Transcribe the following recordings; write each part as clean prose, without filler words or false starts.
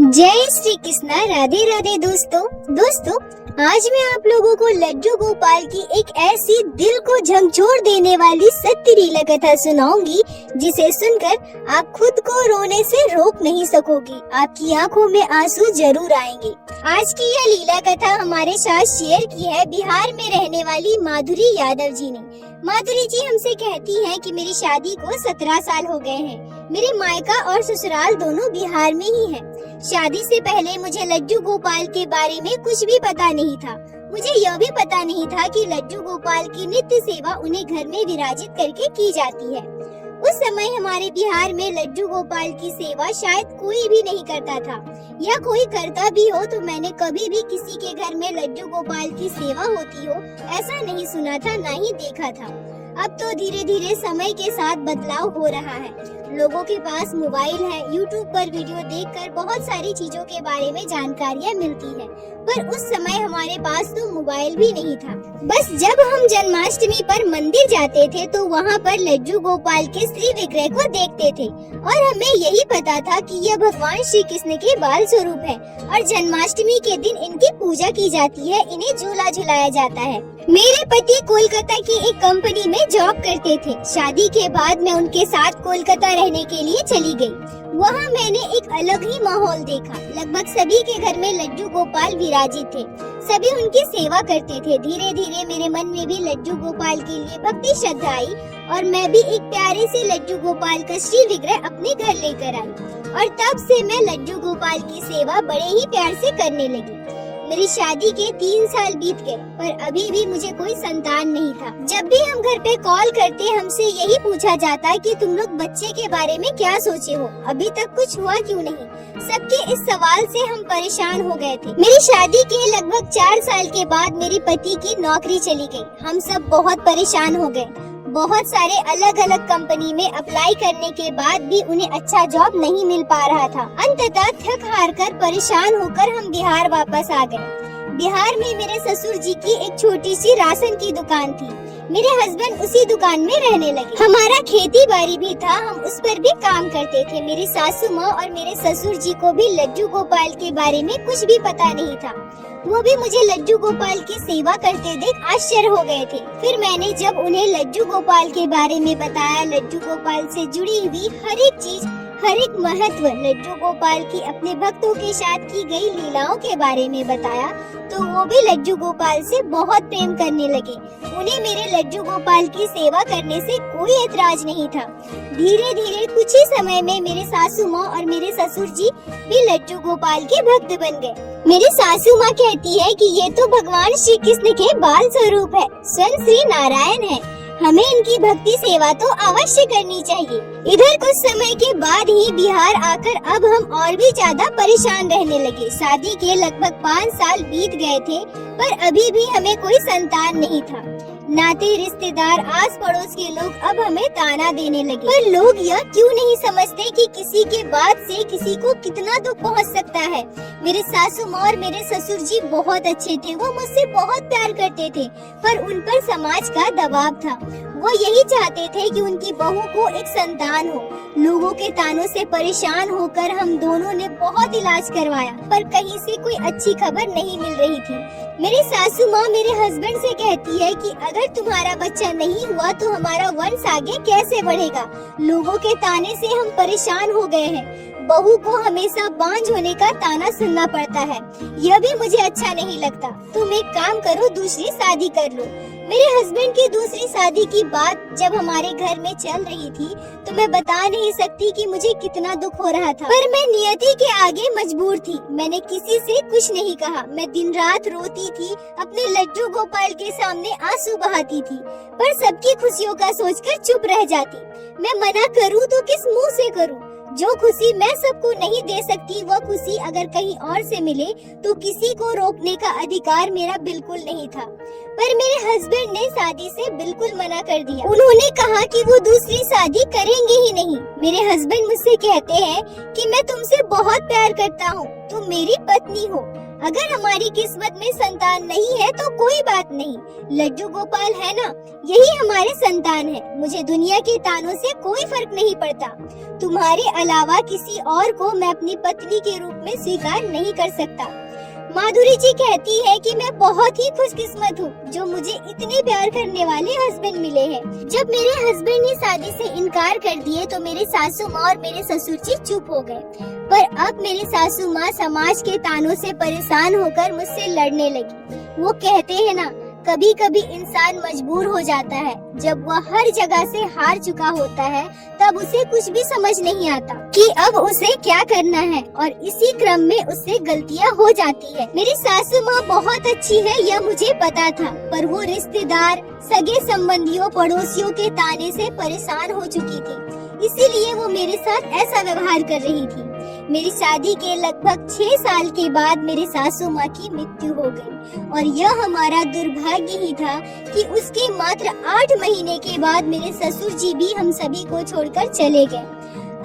जय श्री कृष्ण। राधे राधे दोस्तों आज मैं आप लोगों को लड्डू गोपाल की एक ऐसी दिल को झकझोर देने वाली सत्य लीला कथा सुनाऊंगी जिसे सुनकर आप खुद को रोने से रोक नहीं सकोगी। आपकी आंखों में आंसू जरूर आएंगे। आज की यह लीला कथा हमारे साथ शेयर की है बिहार में रहने वाली माधुरी यादव जी ने। माधुरी जी हमसे कहती हैं कि मेरी शादी को 17 साल हो गए हैं। मेरे मायका और ससुराल दोनों बिहार में ही है। शादी से पहले मुझे लड्डू गोपाल के बारे में कुछ भी पता नहीं था। मुझे यह भी पता नहीं था कि लड्डू गोपाल की नित्य सेवा उन्हें घर में विराजित करके की जाती है। उस समय हमारे बिहार में लड्डू गोपाल की सेवा शायद कोई भी नहीं करता था, या कोई करता भी हो तो मैंने कभी भी किसी के घर में लड्डू गोपाल की सेवा होती हो ऐसा नहीं सुना था, ना ही देखा था। अब तो धीरे धीरे समय के साथ बदलाव हो रहा है। लोगों के पास मोबाइल है, यूट्यूब पर वीडियो देखकर बहुत सारी चीजों के बारे में जानकारियाँ मिलती है, पर उस समय हमारे पास तो मोबाइल भी नहीं था। बस जब हम जन्माष्टमी पर मंदिर जाते थे तो वहाँ पर लड्डू गोपाल के श्री विग्रह को देखते थे और हमें यही पता था कि यह भगवान श्री कृष्ण के बाल स्वरूप है और जन्माष्टमी के दिन इनकी पूजा की जाती है, इन्हें झूला झुलाया जाता है। मेरे पति कोलकाता की एक कंपनी में जॉब करते थे। शादी के बाद मैं उनके साथ कोलकाता रहने के लिए चली गई। वहाँ मैंने एक अलग ही माहौल देखा। लगभग सभी के घर में लड्डू गोपाल विराजित थे, सभी उनकी सेवा करते थे। धीरे धीरे मेरे मन में भी लड्डू गोपाल के लिए भक्ति श्रद्धा आई और मैं भी एक प्यारे से लड्डू गोपाल का श्री विग्रह अपने घर लेकर आई और तब से मैं लड्डू गोपाल की सेवा बड़े ही प्यार से करने लगी। मेरी शादी के 3 साल बीत गए पर अभी भी मुझे कोई संतान नहीं था। जब भी हम घर पे कॉल करते हमसे यही पूछा जाता है कि तुम लोग बच्चे के बारे में क्या सोचे हो, अभी तक कुछ हुआ क्यों नहीं। सबके इस सवाल से हम परेशान हो गए थे। मेरी शादी के लगभग 4 साल के बाद मेरे पति की नौकरी चली गई। हम सब बहुत परेशान हो गए। बहुत सारे अलग अलग कंपनी में अप्लाई करने के बाद भी उन्हें अच्छा जॉब नहीं मिल पा रहा था। अंततः थक हार कर परेशान होकर हम बिहार वापस आ गए। बिहार में मेरे ससुर जी की एक छोटी सी राशन की दुकान थी। मेरे हस्बैंड उसी दुकान में रहने लगे। हमारा खेती बाड़ी भी था, हम उस पर भी काम करते थे। मेरी सासू माँ और मेरे ससुर जी को भी लड्डू गोपाल के बारे में कुछ भी पता नहीं था। वो भी मुझे लड्डू गोपाल की सेवा करते देख आश्चर्य हो गए थे। फिर मैंने जब उन्हें लड्डू गोपाल के बारे में बताया, लड्डू गोपाल से जुड़ी हुई हर एक चीज, हर एक महत्व, लड्डू गोपाल की अपने भक्तों के साथ की गई लीलाओं के बारे में बताया, तो वो भी लड्डू गोपाल से बहुत प्रेम करने लगे। उन्हें मेरे लड्डू गोपाल की सेवा करने से कोई ऐतराज नहीं था। धीरे धीरे कुछ ही समय में मेरे सासू माँ और मेरे ससुर जी भी लड्डू गोपाल के भक्त बन गए। मेरी सासू माँ कहती है कि ये तो भगवान श्री कृष्ण के बाल स्वरूप है, स्वयं श्री नारायण है, हमें इनकी भक्ति सेवा तो अवश्य करनी चाहिए। इधर कुछ समय के बाद ही बिहार आकर अब हम और भी ज्यादा परेशान रहने लगे। शादी के लगभग 5 साल बीत गए थे पर अभी भी हमें कोई संतान नहीं था। नाते रिश्तेदार, आस पड़ोस के लोग अब हमें ताना देने लगे। पर लोग यह क्यों नहीं समझते कि किसी के बाद से किसी को कितना दुख पहुंच सकता है। मेरे सासू माँ और मेरे ससुर जी बहुत अच्छे थे, वो मुझसे बहुत प्यार करते थे, पर उन पर समाज का दबाव था। वो यही चाहते थे कि उनकी बहू को एक संतान हो। लोगों के तानों से परेशान होकर हम दोनों ने बहुत इलाज करवाया पर कहीं से कोई अच्छी खबर नहीं मिल रही थी। मेरी सासू माँ मेरे हस्बैंड से कहती है कि अगर तुम्हारा बच्चा नहीं हुआ तो हमारा वंश आगे कैसे बढ़ेगा। लोगों के ताने से हम परेशान हो गए हैं। बहू को हमेशा बांझ होने का ताना सुनना पड़ता है, यह भी मुझे अच्छा नहीं लगता। तुम एक काम करो, दूसरी शादी कर लो। मेरे हस्बैंड की दूसरी शादी की बात जब हमारे घर में चल रही थी तो मैं बता नहीं सकती कि मुझे कितना दुख हो रहा था, पर मैं नियति के आगे मजबूर थी। मैंने किसी से कुछ नहीं कहा। मैं दिन रात रोती थी, अपने लड्डू गोपाल के सामने आंसू बहाती थी, पर सबकी खुशियों का सोचकर चुप रह जाती। मैं मना करूँ तो किस मुँह से करूँ। जो खुशी मैं सबको नहीं दे सकती, वह खुशी अगर कहीं और से मिले तो किसी को रोकने का अधिकार मेरा बिल्कुल नहीं था। पर मेरे हस्बैंड ने शादी से बिल्कुल मना कर दिया। उन्होंने कहा कि वो दूसरी शादी करेंगे ही नहीं। मेरे हस्बैंड मुझसे कहते हैं कि मैं तुमसे बहुत प्यार करता हूँ, तुम मेरी पत्नी हो। अगर हमारी किस्मत में संतान नहीं है तो कोई बात नहीं, लड्डू गोपाल है ना, यही हमारे संतान है। मुझे दुनिया के तानों से कोई फर्क नहीं पड़ता। तुम्हारे अलावा किसी और को मैं अपनी पत्नी के रूप में स्वीकार नहीं कर सकता। माधुरी जी कहती है कि मैं बहुत ही खुशकिस्मत हूँ जो मुझे इतने प्यार करने वाले हस्बैंड मिले हैं। जब मेरे हस्बैंड ने शादी से इनकार कर दिए तो मेरे सासू माँ और मेरे ससुर जी चुप हो गए, पर अब मेरे सासू माँ समाज के तानों से परेशान होकर मुझसे लड़ने लगी। वो कहते हैं ना, कभी कभी इंसान मजबूर हो जाता है। जब वह हर जगह से हार चुका होता है तब उसे कुछ भी समझ नहीं आता कि अब उसे क्या करना है, और इसी क्रम में उससे गलतियां हो जाती है। मेरी सासू माँ बहुत अच्छी है यह मुझे पता था, पर वो रिश्तेदार, सगे संबंधियों, पड़ोसियों के ताने से परेशान हो चुकी थी, इसीलिए वो मेरे साथ ऐसा व्यवहार कर रही थी। मेरी शादी के लगभग 6 साल के बाद मेरे सासू माँ की मृत्यु हो गई, और यह हमारा दुर्भाग्य ही था कि उसके मात्र 8 महीने के बाद मेरे ससुर जी भी हम सभी को छोड़कर चले गए।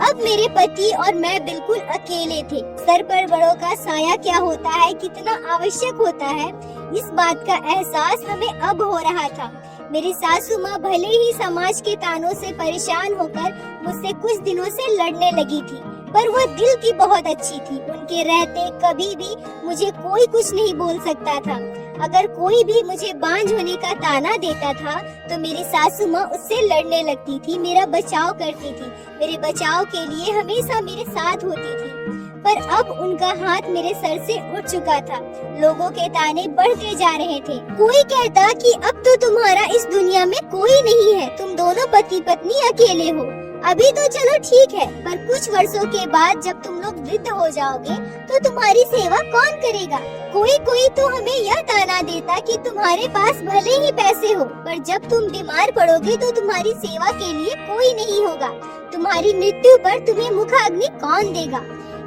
अब मेरे पति और मैं बिल्कुल अकेले थे। सर पर बड़ों का साया क्या होता है, कितना आवश्यक होता है, इस बात का एहसास हमें अब हो रहा था। मेरी सासू माँ भले ही समाज के तानों से परेशान होकर मुझसे कुछ दिनों से लड़ने लगी थी, पर वह दिल की बहुत अच्छी थी। उनके रहते कभी भी मुझे कोई कुछ नहीं बोल सकता था। अगर कोई भी मुझे बांझ होने का ताना देता था तो मेरी सासू माँ उससे लड़ने लगती थी, मेरा बचाव करती थी, मेरे बचाव के लिए हमेशा मेरे साथ होती थी। पर अब उनका हाथ मेरे सर से उठ चुका था। लोगों के ताने बढ़ते जा रहे थे। कोई कहता कि अब तो तुम्हारा इस दुनिया में कोई नहीं है, तुम दोनों पति पत्नी अकेले हो। अभी तो चलो ठीक है, पर कुछ वर्षों के बाद जब तुम लोग वृद्ध हो जाओगे तो तुम्हारी सेवा कौन करेगा? कोई तो हमें यह ताना देता कि तुम्हारे पास भले ही पैसे हो, पर जब तुम बीमार पड़ोगे तो तुम्हारी सेवा के लिए कोई नहीं होगा। तुम्हारी मृत्यु पर तुम्हें मुखाग्नि कौन देगा?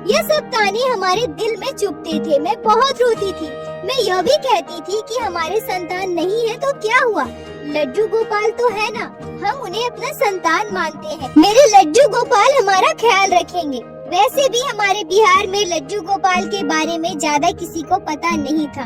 यह सब ताने हमारे दिल में चुभते थे। मैं बहुत रोती थी। मैं यह भी कहती थी कि हमारे संतान नहीं है तो क्या हुआ, लड्डू गोपाल तो है ना, हम उन्हें अपना संतान मानते हैं। मेरे लड्डू गोपाल हमारा ख्याल रखेंगे। वैसे भी हमारे बिहार में लड्डू गोपाल के बारे में ज्यादा किसी को पता नहीं था।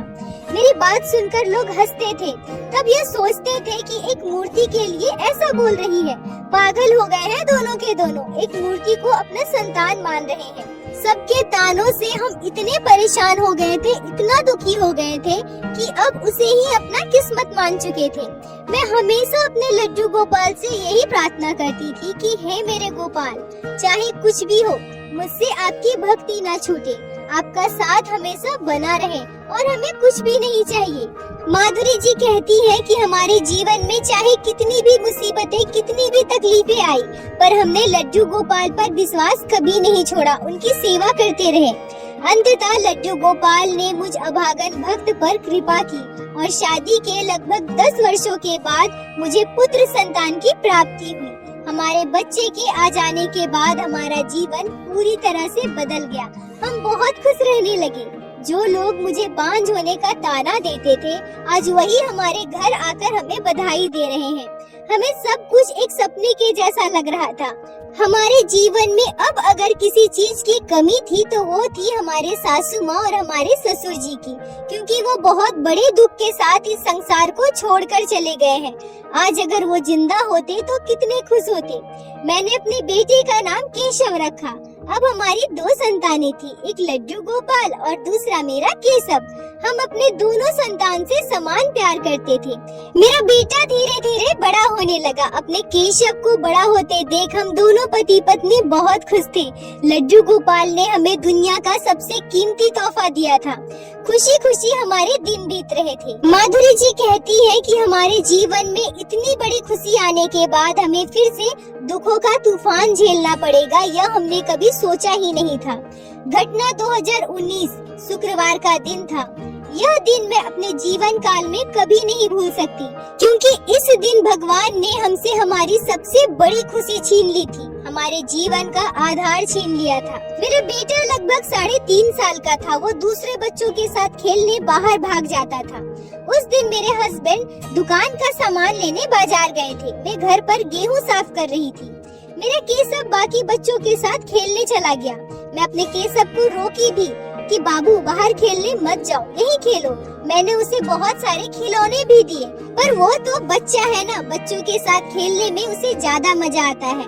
मेरी बात सुनकर लोग हंसते थे, तब यह सोचते थे कि एक मूर्ति के लिए ऐसा बोल रही है। पागल हो गए हैं दोनों के दोनों, एक मूर्ति को अपना संतान मान रहे हैं। सबके तानों से हम इतने परेशान हो गए थे, इतना दुखी हो गए थे कि अब उसे ही अपना किस्मत मान चुके थे। मैं हमेशा अपने लड्डू गोपाल से यही प्रार्थना करती थी कि हे मेरे गोपाल, चाहे कुछ भी हो, मुझसे आपकी भक्ति ना छूटे, आपका साथ हमेशा बना रहे और हमें कुछ भी नहीं चाहिए। माधुरी जी कहती है कि हमारे जीवन में चाहे कितनी भी मुसीबतें, कितनी भी तकलीफें आई, पर हमने लड्डू गोपाल पर विश्वास कभी नहीं छोड़ा, उनकी सेवा करते रहे। अंततः लड्डू गोपाल ने मुझ अभागन भक्त पर कृपा की और शादी के लगभग 10 वर्षों के बाद मुझे पुत्र संतान की प्राप्ति हुई। हमारे बच्चे के आ जाने के बाद हमारा जीवन पूरी तरह से बदल गया। हम बहुत खुश रहने लगे। जो लोग मुझे बांझ होने का ताना देते थे, आज वही हमारे घर आकर हमें बधाई दे रहे हैं। हमें सब कुछ एक सपने के जैसा लग रहा था। हमारे जीवन में अब अगर किसी चीज की कमी थी तो वो थी हमारे सासू माँ और हमारे ससुर जी की, क्योंकि वो बहुत बड़े दुख के साथ इस संसार को छोड़कर चले गए हैं। आज अगर वो जिंदा होते तो कितने खुश होते। मैंने अपने बेटे का नाम केशव रखा। अब हमारी 2 संतानें थी, एक लड्डू गोपाल और दूसरा मेरा केशव। हम अपने दोनों संतान से समान प्यार करते थे। मेरा बेटा धीरे धीरे बड़ा होने लगा। अपने केशव को बड़ा होते देख हम दोनों पति पत्नी बहुत खुश थे। लड्डू गोपाल ने हमें दुनिया का सबसे कीमती तोहफा दिया था। खुशी खुशी हमारे दिन बीत रहे थे। माधुरी जी कहती है कि हमारे जीवन में इतनी बड़ी खुशी आने के बाद हमें फिर से दुखों का तूफान झेलना पड़ेगा, यह हमने कभी सोचा ही नहीं था। घटना 2019 शुक्रवार का दिन था। यह दिन मैं अपने जीवन काल में कभी नहीं भूल सकती, क्योंकि इस दिन भगवान ने हमसे हमारी सबसे बड़ी खुशी छीन ली थी, हमारे जीवन का आधार छीन लिया था। मेरा बेटा लगभग 3.5 साल का था। वो दूसरे बच्चों के साथ खेलने बाहर भाग जाता था। उस दिन मेरे हस्बैंड दुकान का सामान लेने बाजार गए थे। मैं घर पर गेहूं साफ कर रही थी। मेरा केशव बाकी बच्चों के साथ खेलने चला गया। मैं अपने केशव को रोकी भी, कि बाबू बाहर खेलने मत जाओ, यहीं खेलो। मैंने उसे बहुत सारे खिलौने भी दिए, पर वो तो बच्चा है ना, बच्चों के साथ खेलने में उसे ज्यादा मजा आता है,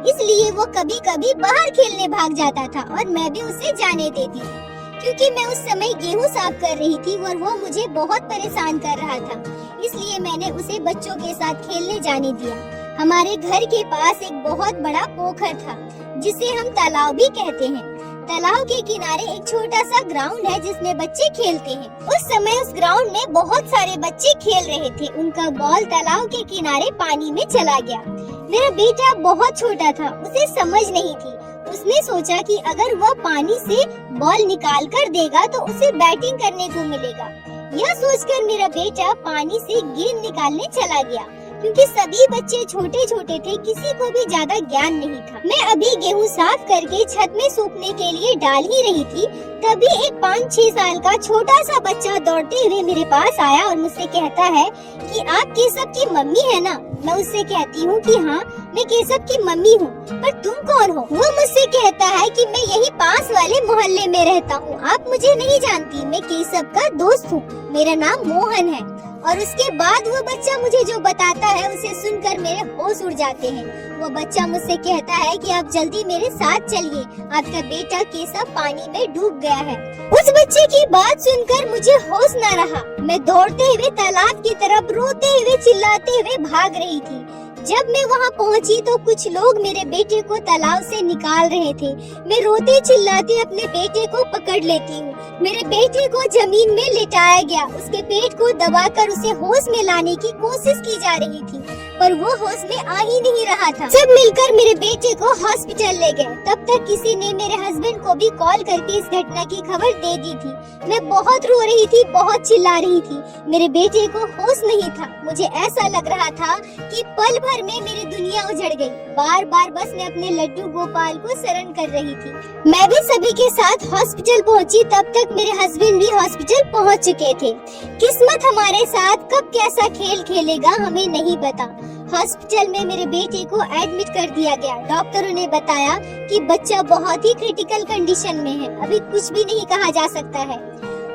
इसलिए वो कभी कभी बाहर खेलने भाग जाता था और मैं भी उसे जाने देती थी, क्योंकि मैं उस समय गेहूं साफ कर रही थी और वो मुझे बहुत परेशान कर रहा था, इसलिए मैंने उसे बच्चों के साथ खेलने जाने दिया। हमारे घर के पास एक बहुत बड़ा पोखर था, जिसे हम तालाब भी कहते हैं। तालाब के किनारे एक छोटा सा ग्राउंड है जिसमें बच्चे खेलते हैं। उस समय उस ग्राउंड में बहुत सारे बच्चे खेल रहे थे। उनका बॉल तालाब के किनारे पानी में चला गया। मेरा बेटा बहुत छोटा था, उसे समझ नहीं थी। उसने सोचा कि अगर वह पानी से बॉल निकाल कर देगा तो उसे बैटिंग करने को मिलेगा। यह सोचकर मेरा बेटा पानी से गेंद निकालने चला गया। क्योंकि सभी बच्चे छोटे छोटे थे, किसी को भी ज्यादा ज्ञान नहीं था। मैं अभी गेहूं साफ करके छत में सूखने के लिए डाल ही रही थी, तभी एक 5-6 साल का छोटा सा बच्चा दौड़ते हुए मेरे पास आया और मुझसे कहता है कि आप केशव की मम्मी है ना? मैं उससे कहती हूँ कि हाँ, मैं केशव की मम्मी हूँ, पर तुम कौन हो? वो मुझसे कहता है कि मैं यही पास वाले मोहल्ले में रहता हूँ, आप मुझे नहीं जानती, मैं केशव का दोस्त हूँ, मेरा नाम मोहन है। और उसके बाद वो बच्चा मुझे जो बताता है उसे सुनकर मेरे होश उड़ जाते हैं। वो बच्चा मुझसे कहता है कि आप जल्दी मेरे साथ चलिए, आपका बेटा केशव पानी में डूब गया है। उस बच्चे की बात सुनकर मुझे होश न रहा। मैं दौड़ते हुए तालाब की तरफ रोते हुए चिल्लाते हुए भाग रही थी। जब मैं वहाँ पहुँची तो कुछ लोग मेरे बेटे को तालाब से निकाल रहे थे। मैं रोते चिल्लाते अपने बेटे को पकड़ लेती हूँ। मेरे बेटे को जमीन में लेटाया गया, उसके पेट को दबाकर उसे होश में लाने की कोशिश की जा रही थी, पर वो होश में आ ही नहीं रहा था। सब मिलकर मेरे बेटे को हॉस्पिटल ले गए। तब तक किसी ने मेरे हस्बैंड को भी कॉल करके इस घटना की खबर दे दी थी। मैं बहुत रो रही थी, बहुत चिल्ला रही थी। मेरे बेटे को होश नहीं था। मुझे ऐसा लग रहा था कि पल भर में मेरी दुनिया उजड़ गई। बार बार बस मैं अपने लड्डू गोपाल को शरण कर रही थी। मैं भी सभी के साथ हॉस्पिटल पहुंची। तब तक मेरे हस्बैंड भी हॉस्पिटल पहुंच चुके थे। किस्मत हमारे साथ कब कैसा खेल खेलेगा हमें नहीं पता। हॉस्पिटल में मेरे बेटे को एडमिट कर दिया गया। डॉक्टरों ने बताया कि बच्चा बहुत ही क्रिटिकल कंडीशन में है, अभी कुछ भी नहीं कहा जा सकता है।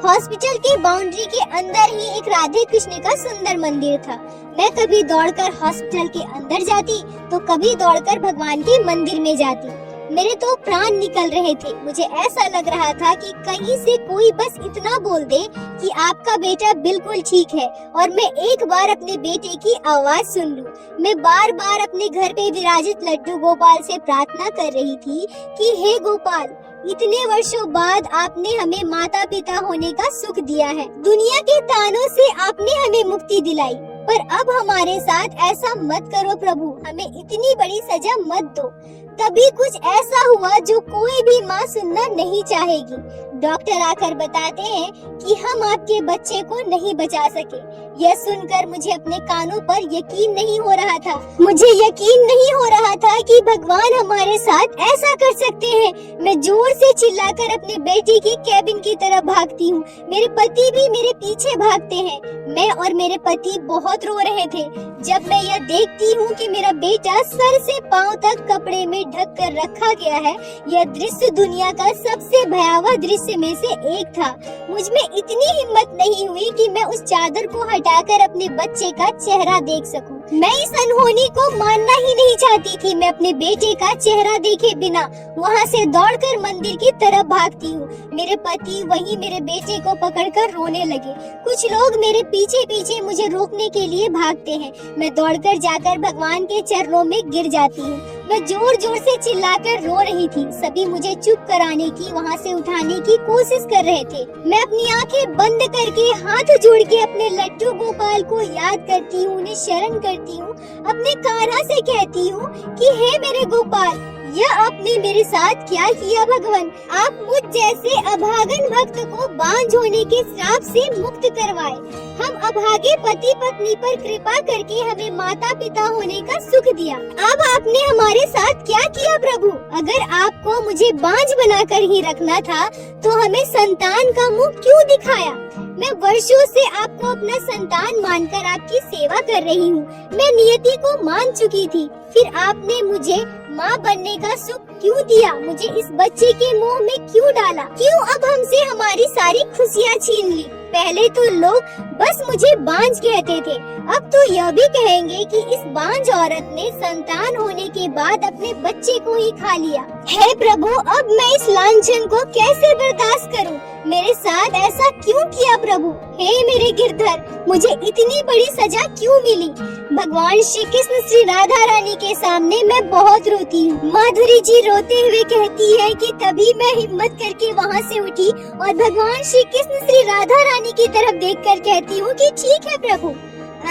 हॉस्पिटल की बाउंड्री के अंदर ही एक राधे कृष्ण का सुंदर मंदिर था। मैं कभी दौड़कर हॉस्पिटल के अंदर जाती तो कभी दौड़कर भगवान के मंदिर में जाती। मेरे तो प्राण निकल रहे थे। मुझे ऐसा लग रहा था कि कहीं से कोई बस इतना बोल दे कि आपका बेटा बिल्कुल ठीक है और मैं एक बार अपने बेटे की आवाज सुन लूं। मैं बार बार अपने घर पे विराजित लड्डू गोपाल से प्रार्थना कर रही थी कि हे गोपाल, इतने वर्षों बाद आपने हमें माता पिता होने का सुख दिया है। दुनिया के तानों से आपने हमें मुक्ति दिलाई, पर अब हमारे साथ ऐसा मत करो प्रभु, हमें इतनी बड़ी सजा मत दो। तभी कुछ ऐसा हुआ जो कोई भी माँ सुनना नहीं चाहेगी। डॉक्टर आकर बताते हैं कि हम आपके बच्चे को नहीं बचा सके। यह सुनकर मुझे अपने कानों पर यकीन नहीं हो रहा था। मुझे यकीन नहीं हो रहा था कि भगवान हमारे साथ ऐसा कर सकते हैं। मैं जोर से चिल्लाकर अपने बेटी की कैबिन की तरफ भागती हूँ। मेरे पति भी मेरे पीछे भागते हैं। मैं और मेरे पति बहुत रो रहे थे। जब मैं यह देखती हूँ कि मेरा बेटा सर से पाँव तक कपड़े में ढक कर रखा गया है, यह दृश्य दुनिया का सबसे भयावह दृश्य में से एक था। मुझ में इतनी हिम्मत नहीं हुई कि मैं उस चादर को हटाकर अपने बच्चे का चेहरा देख सकूं। मैं इस अनहोनी को मानना ही नहीं चाहती थी। मैं अपने बेटे का चेहरा देखे बिना वहां से दौड़कर मंदिर की तरफ भागती हूँ। मेरे पति वहीं मेरे बेटे को पकड़कर रोने लगे। कुछ लोग मेरे पीछे पीछे मुझे रोकने के लिए भागते हैं। मैं दौड़कर जाकर भगवान के चरणों में गिर जाती हूँ। मैं जोर जोर से चिल्लाकर रो रही थी। सभी मुझे चुप कराने की, वहाँ से उठाने की कोशिश कर रहे थे। मैं अपनी आंखें बंद करके हाथ जोड़ के अपने लड्डू गोपाल को याद करती हूँ, उन्हें शरण करती हूँ, अपने कान्हा से कहती हूँ कि हे मेरे गोपाल, यह आपने मेरे साथ क्या किया भगवान। आप मुझ जैसे अभागन भक्त को बांझ होने के श्राप से मुक्त करवाए। हम अभागे पति पत्नी पर कृपा करके हमें माता पिता होने का सुख दिया। अब आपने हमारे साथ क्या किया प्रभु? अगर आपको मुझे बांझ बनाकर ही रखना था तो हमें संतान का मुंह क्यों दिखाया? मैं वर्षों से आपको अपना संतान मानकर आपकी सेवा कर रही हूँ। मैं नियति को मान चुकी थी, फिर आपने मुझे माँ बनने का सुख क्यों दिया? मुझे इस बच्चे के मुंह में क्यों डाला? क्यों अब हमसे हमारी सारी खुशियाँ छीन ली? पहले तो लोग बस मुझे बांझ कहते थे, अब तो यह भी कहेंगे कि इस बांझ औरत ने संतान होने के बाद अपने बच्चे को ही खा लिया। हे प्रभु, अब मैं इस लांछन को कैसे बर्दाश्त करूं? मेरे साथ ऐसा क्यों किया प्रभु? हे मेरे गिरधर, मुझे इतनी बड़ी सजा क्यों मिली? भगवान श्री कृष्ण श्री राधा रानी के सामने मैं बहुत रोती हूँ। माधुरी जी रोते हुए कहती है कि तभी मैं हिम्मत करके वहाँ से उठी और भगवान श्री कृष्ण श्री राधा रानी की तरफ देखकर कहती हूँ कि ठीक है प्रभु,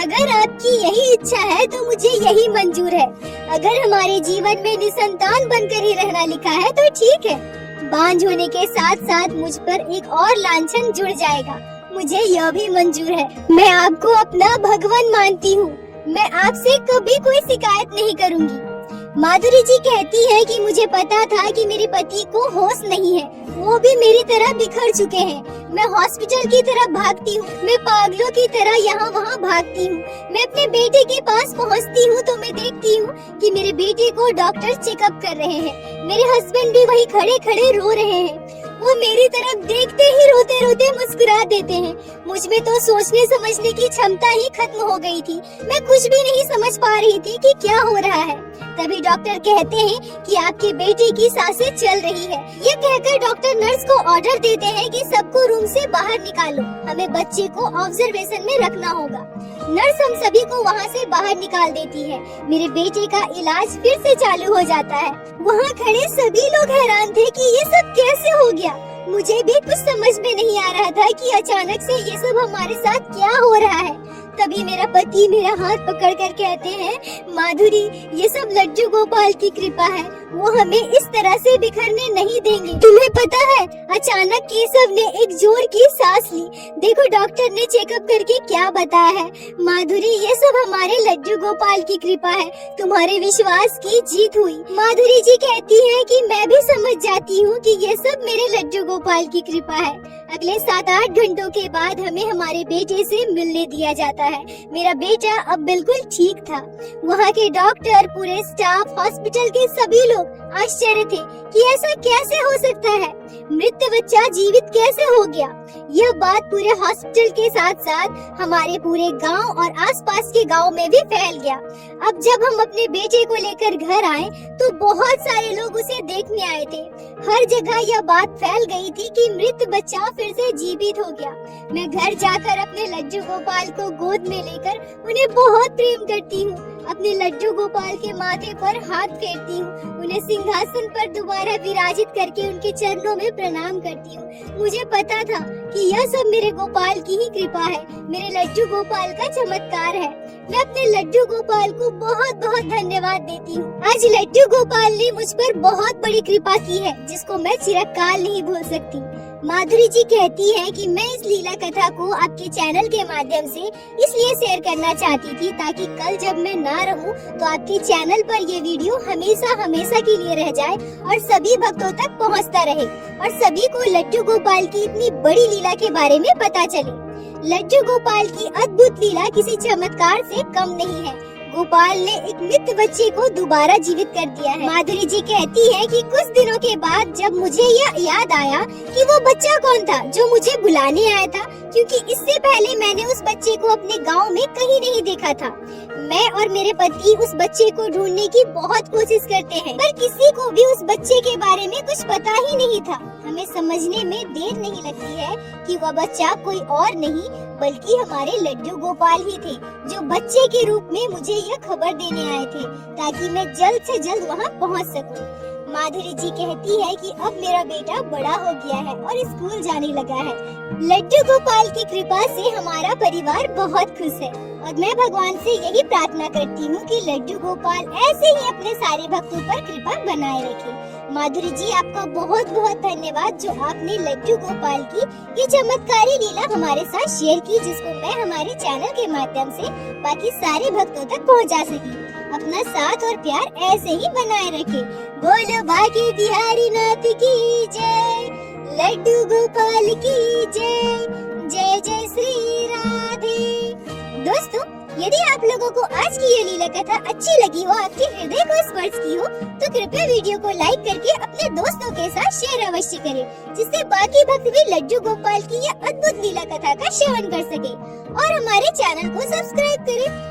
अगर आपकी यही इच्छा है तो मुझे यही मंजूर है। अगर हमारे जीवन में निसंतान बनकर ही रहना लिखा है तो ठीक है। बांझ होने के साथ साथ मुझ पर एक और लांछन जुड़ जाएगा, मुझे यह भी मंजूर है। मैं आपको अपना भगवान मानती हूँ, मैं आपसे कभी कोई शिकायत नहीं करूँगी। माधुरी जी कहती है कि मुझे पता था कि मेरे पति को होश नहीं है, वो भी मेरी तरह बिखर चुके हैं। मैं हॉस्पिटल की तरफ भागती हूँ, मैं पागलों की तरह यहाँ वहाँ भागती हूँ। मैं अपने बेटे के पास पहुँचती हूँ तो मैं देखती हूँ कि मेरे बेटे को डॉक्टर चेकअप कर रहे हैं। मेरे हस्बैंड भी वही खड़े खड़े रो रहे हैं। वो मेरी तरफ देखते ही रोते रोते मुस्कुरा देते हैं। मुझ में तो सोचने समझने की क्षमता ही खत्म हो गई थी। मैं कुछ भी नहीं समझ पा रही थी कि क्या हो रहा है। तभी डॉक्टर कहते हैं कि आपके बेटे की सांसें चल रही है। ये कहकर डॉक्टर नर्स को ऑर्डर देते हैं कि सबको रूम से बाहर निकालो, हमें बच्चे को ऑब्जर्वेशन में रखना होगा। नर्स हम सभी को वहाँ से बाहर निकाल देती है। मेरे बेटे का इलाज फिर से चालू हो जाता है। वहाँ खड़े सभी लोग हैरान थे कि ये सब कैसे हो गया। मुझे भी कुछ समझ में नहीं आ रहा था कि अचानक से ये सब हमारे साथ क्या हो रहा है। तभी मेरा पति मेरा हाथ पकड़कर कहते हैं, माधुरी, ये सब लड्डू गोपाल की कृपा है, वो हमें इस तरह से बिखरने नहीं देंगे। तुम्हें पता है, अचानक केशव ने एक जोर की सांस ली। देखो डॉक्टर ने चेकअप करके क्या बताया है। माधुरी, ये सब हमारे लड्डू गोपाल की कृपा है, तुम्हारे विश्वास की जीत हुई। माधुरी जी कहती है कि मैं भी समझ जाती हूँ कि ये सब मेरे लड्डू गोपाल की कृपा है। अगले 7-8 घंटों के बाद हमें हमारे बेटे से मिलने दिया जाता है। मेरा बेटा अब बिल्कुल ठीक था। वहाँ के डॉक्टर, पूरे स्टाफ, हॉस्पिटल के सभी लोग आश्चर्य थे कि ऐसा कैसे हो सकता है, मृत बच्चा जीवित कैसे हो गया। यह बात पूरे हॉस्पिटल के साथ साथ हमारे पूरे गांव और आसपास के गांव में भी फैल गया। अब जब हम अपने बेटे को लेकर घर आए तो बहुत सारे लोग उसे देखने आए थे। हर जगह यह बात फैल गई थी कि मृत बच्चा फिर से जीवित हो गया। मैं घर जाकर अपने लड्डू गोपाल को गोद में लेकर उन्हें बहुत प्रेम करती हूँ। अपने लड्डू गोपाल के माथे पर हाथ फेरती हूँ, उन्हें सिंहासन पर दोबारा विराजित करके उनके चरणों में प्रणाम करती हूँ। मुझे पता था कि यह सब मेरे गोपाल की ही कृपा है, मेरे लड्डू गोपाल का चमत्कार है। मैं अपने लड्डू गोपाल को बहुत बहुत धन्यवाद देती हूँ। आज लड्डू गोपाल ने मुझ पर बहुत बड़ी कृपा की है, जिसको मैं चिरकाल नहीं भूल सकती। माधुरी जी कहती है कि मैं इस लीला कथा को आपके चैनल के माध्यम से इसलिए शेयर करना चाहती थी ताकि कल जब मैं ना रहूं तो आपके चैनल पर ये वीडियो हमेशा हमेशा के लिए रह जाए और सभी भक्तों तक पहुंचता रहे और सभी को लड्डू गोपाल की इतनी बड़ी लीला के बारे में पता चले। लड्डू गोपाल की अद्भुत लीला किसी चमत्कार से कम नहीं है। गोपाल ने एक मृत बच्चे को दोबारा जीवित कर दिया है। माधुरी जी कहती है कि कुछ दिनों के बाद जब मुझे यह याद आया कि वो बच्चा कौन था जो मुझे बुलाने आया था, क्योंकि इससे पहले मैंने उस बच्चे को अपने गांव में कहीं नहीं देखा था। मैं और मेरे पति उस बच्चे को ढूंढने की बहुत कोशिश करते हैं, पर किसी को भी उस बच्चे के बारे में कुछ पता ही नहीं था। हमें समझने में देर नहीं लगती है कि वह बच्चा कोई और नहीं बल्कि हमारे लड्डू गोपाल ही थे, जो बच्चे के रूप में मुझे यह खबर देने आए थे ताकि मैं जल्द से जल्द वहां पहुंच सकूं। माधुरी जी कहती है कि अब मेरा बेटा बड़ा हो गया है और स्कूल जाने लगा है। लड्डू गोपाल की कृपा से हमारा परिवार बहुत खुश है और मैं भगवान से यही प्रार्थना करती हूँ कि लड्डू गोपाल ऐसे ही अपने सारे भक्तों पर कृपा बनाए रखे। माधुरी जी, आपका बहुत बहुत धन्यवाद जो आपने लड्डू गोपाल की ये चमत्कारी लीला हमारे साथ शेयर की, जिसको मैं हमारे चैनल के माध्यम से बाकी सारे भक्तों तक पहुँचा सकी। अपना साथ और प्यार ऐसे ही बनाए रखे। बोलो बाकी बिहारी नाथ की जय, लड्डू गोपाल की जय, जय जय श्री राधे। दोस्तों, यदि आप लोगों को आज की ये लीला कथा अच्छी लगी हो, आपके हृदय को 10 वर्ष की हो तो कृपया वीडियो को लाइक करके अपने दोस्तों के साथ शेयर अवश्य करें, जिससे बाकी भक्त भी लड्डू गोपाल की यह अद्भुत लीला कथा का श्रवण कर सके और हमारे चैनल को सब्सक्राइब करें।